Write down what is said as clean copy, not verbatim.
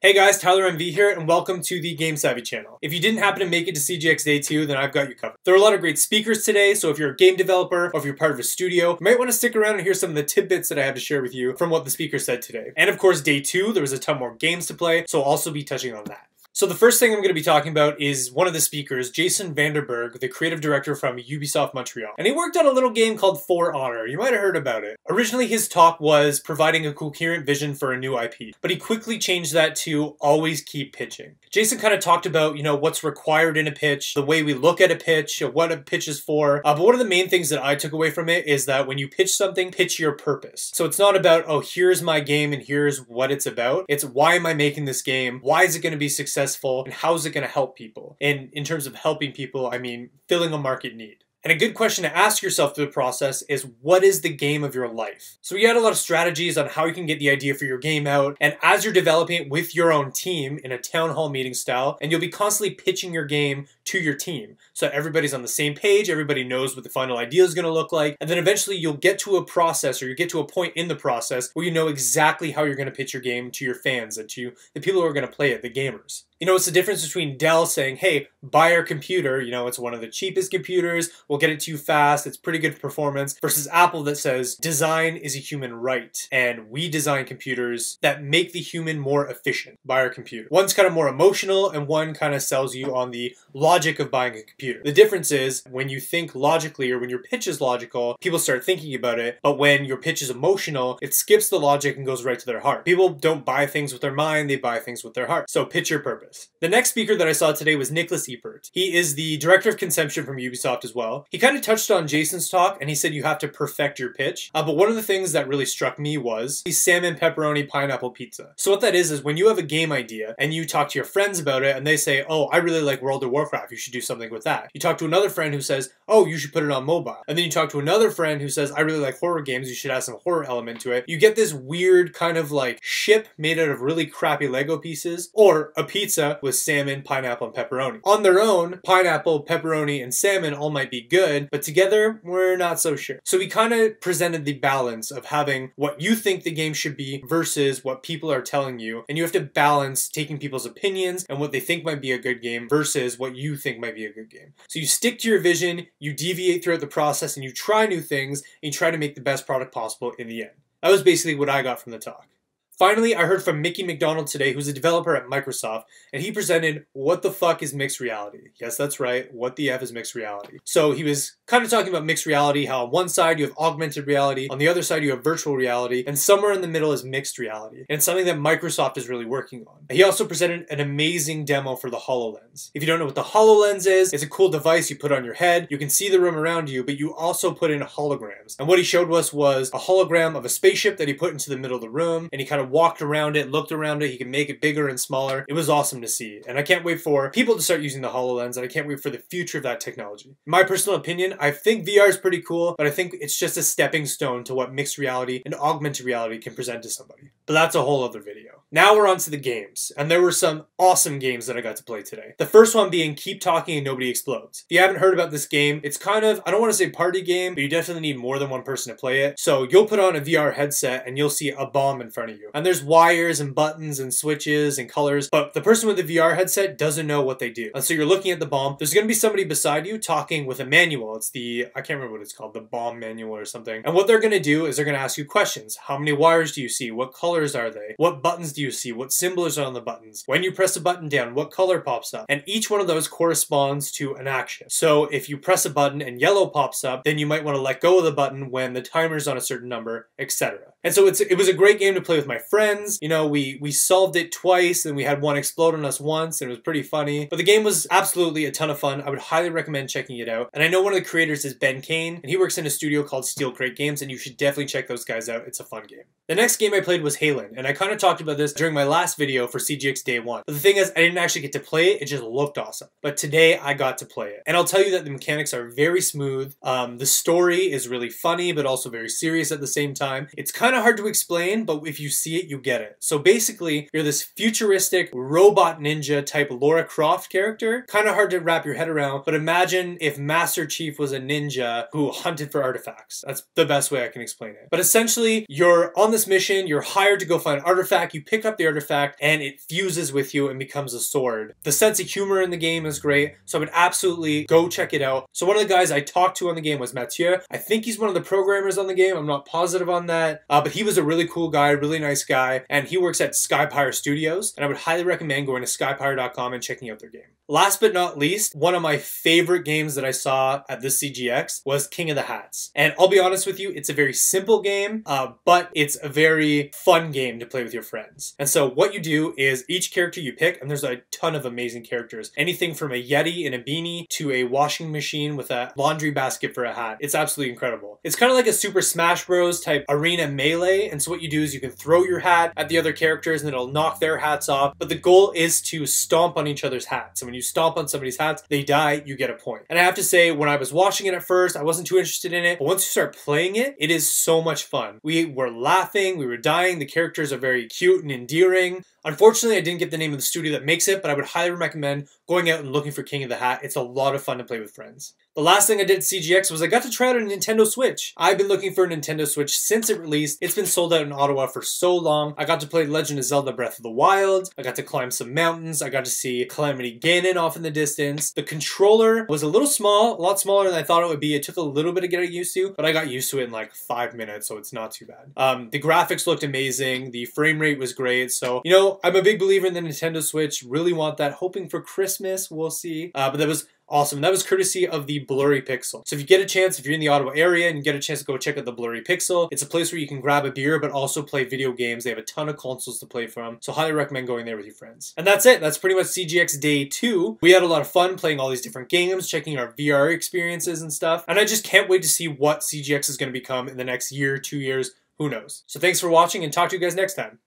Hey guys, Tyler MV here, and welcome to the Game Savvy channel. If you didn't happen to make it to CGX Day 2, then I've got you covered. There are a lot of great speakers today, so if you're a game developer or if you're part of a studio, you might want to stick around and hear some of the tidbits that I have to share with you from what the speaker said today. And of course, Day 2, there was a ton more games to play, so I'll also be touching on that. So the first thing I'm going to be talking about is one of the speakers, Jason Vanderburgh, the creative director from Ubisoft Montreal. And he worked on a little game called For Honor. You might have heard about it. Originally his talk was providing a coherent vision for a new IP, but he quickly changed that to always keep pitching. Jason kind of talked about, what's required in a pitch, the way we look at a pitch, what a pitch is for. But one of the main things that I took away from it is that when you pitch something, pitch your purpose. So it's not about, oh, here's my game and here's what it's about. It's why am I making this game? Why is it going to be successful? And how is it going to help people? And in terms of helping people, I mean filling a market need. And a good question to ask yourself through the process is, what is the game of your life? So we had a lot of strategies on how you can get the idea for your game out. And as you're developing it with your own team in a town hall meeting style, and you'll be constantly pitching your game to your team. So everybody's on the same page, everybody knows what the final idea is going to look like. And then eventually you'll get to a process, or you get to a point in the process where you know exactly how you're going to pitch your game to your fans and to the people who are going to play it, the gamers. It's the difference between Dell saying, hey, buy our computer, it's one of the cheapest computers, we'll get it to you fast, it's pretty good performance, versus Apple that says, design is a human right, and we design computers that make the human more efficient. Buy our computer. One's kind of more emotional, and one kind of sells you on the logic of buying a computer. The difference is, when you think logically, or when your pitch is logical, people start thinking about it, but when your pitch is emotional, it skips the logic and goes right to their heart. People don't buy things with their mind, they buy things with their heart. So pitch your purpose. The next speaker that I saw today was Nikolas Ebert. He is the director of conception from Ubisoft as well. He kind of touched on Jason's talk, and he said you have to perfect your pitch. But one of the things that really struck me was the salmon pepperoni pineapple pizza. So what that is when you have a game idea and you talk to your friends about it and they say, oh, I really like World of Warcraft, you should do something with that. You talk to another friend who says, oh, you should put it on mobile. And then you talk to another friend who says, I really like horror games, you should add some horror element to it. You get this weird kind of like ship made out of really crappy Lego pieces, or a pizza with salmon, pineapple, and pepperoni. On their own, pineapple, pepperoni, and salmon all might be good, but together, we're not so sure. So we kind of presented the balance of having what you think the game should be versus what people are telling you, and you have to balance taking people's opinions and what they think might be a good game versus what you think might be a good game. So you stick to your vision, you deviate throughout the process, and you try new things, and you try to make the best product possible in the end. That was basically what I got from the talk. Finally, I heard from McDonald today, who's a developer at Microsoft, and he presented what the fuck is mixed reality. Yes, that's right. What the F is mixed reality? So he was kind of talking about mixed reality, how on one side you have augmented reality, on the other side you have virtual reality, and somewhere in the middle is mixed reality. And it's something that Microsoft is really working on. He also presented an amazing demo for the HoloLens. If you don't know what the HoloLens is, it's a cool device you put on your head. You can see the room around you, but you also put in holograms. And what he showed us was a hologram of a spaceship that he put into the middle of the room, and he kind of walked around it, looked around it, he can make it bigger and smaller. It was awesome to see. And I can't wait for people to start using the HoloLens, and I can't wait for the future of that technology. In my personal opinion, I think VR is pretty cool, but I think it's just a stepping stone to what mixed reality and augmented reality can present to somebody. But that's a whole other video. Now we're on to the games, and there were some awesome games that I got to play today. The first one being Keep Talking and Nobody Explodes. If you haven't heard about this game, it's kind of, I don't want to say party game, but you definitely need more than one person to play it. So you'll put on a VR headset and you'll see a bomb in front of you. And there's wires and buttons and switches and colors, but the person with the VR headset doesn't know what they do. And so you're looking at the bomb. There's going to be somebody beside you talking with a manual. It's the, I can't remember what it's called, the bomb manual or something. And what they're going to do is they're going to ask you questions. How many wires do you see? What colors are they? What buttons do you see? What symbols are on the buttons? When you press a button down, what color pops up? And each one of those corresponds to an action. So if you press a button and yellow pops up, then you might want to let go of the button when the timer's on a certain number, etc. And so it was a great game to play with my friends. We solved it twice, and we had one explode on us once, and it was pretty funny. But the game was absolutely a ton of fun. I would highly recommend checking it out. And I know one of the creators is Ben Kane, and he works in a studio called Steel Crate Games, and you should definitely check those guys out. It's a fun game. The next game I played was Halen, and I kind of talked about this during my last video for CGX Day 1. But the thing is, I didn't actually get to play it, it just looked awesome. But today, I got to play it. And I'll tell you that the mechanics are very smooth. The story is really funny, but also very serious at the same time. It's kind of hard to explain, but if you see it, you get it. So basically, you're this futuristic robot ninja type Lara Croft character. Kind of hard to wrap your head around, but imagine if Master Chief was a ninja who hunted for artifacts. That's the best way I can explain it. But essentially, you're on this mission, you're hired to go find an artifact, you pick pick up the artifact and it fuses with you and becomes a sword. The sense of humor in the game is great, so I would absolutely go check it out. So one of the guys I talked to on the game was Mathieu. I think he's one of the programmers on the game. I'm not positive on that, but he was a really cool guy, really nice guy, and he works at Skypire Studios, and I would highly recommend going to skypire.com and checking out their game. Last but not least, one of my favorite games that I saw at this CGX was King of the Hats. And I'll be honest with you, it's a very simple game, but it's a very fun game to play with your friends. And so what you do is each character you pick, and there's a ton of amazing characters, anything from a Yeti in a beanie to a washing machine with a laundry basket for a hat. It's absolutely incredible. It's kind of like a Super Smash Bros type arena melee, and so what you do is you can throw your hat at the other characters and it'll knock their hats off, but the goal is to stomp on each other's hats. And when you stomp on somebody's hats, they die, you get a point. And I have to say, when I was watching it at first, I wasn't too interested in it, but once you start playing it, it is so much fun. We were laughing, we were dying, the characters are very cute and endearing. Unfortunately, I didn't get the name of the studio that makes it, but I would highly recommend going out and looking for King of the Hat. It's a lot of fun to play with friends. The last thing I did at CGX was I got to try out a Nintendo Switch. I've been looking for a Nintendo Switch since it released. It's been sold out in Ottawa for so long. I got to play Legend of Zelda Breath of the Wild. I got to climb some mountains. I got to see Calamity Ganon off in the distance. The controller was a little small, a lot smaller than I thought it would be. It took a little bit to get used to, but I got used to it in like 5 minutes, so it's not too bad. The graphics looked amazing. The frame rate was great. So, you know, I'm a big believer in the Nintendo Switch. Really want that. Hoping for Christmas. We'll see. But that was awesome. That was courtesy of the Blurry Pixel. So if you get a chance, if you're in the Ottawa area and you get a chance to go check out the Blurry Pixel, it's a place where you can grab a beer but also play video games. They have a ton of consoles to play from, so highly recommend going there with your friends. And that's it. That's pretty much CGX Day 2. We had a lot of fun playing all these different games, checking our VR experiences and stuff, and I just can't wait to see what CGX is going to become in the next year, 2 years, who knows. So thanks for watching and talk to you guys next time.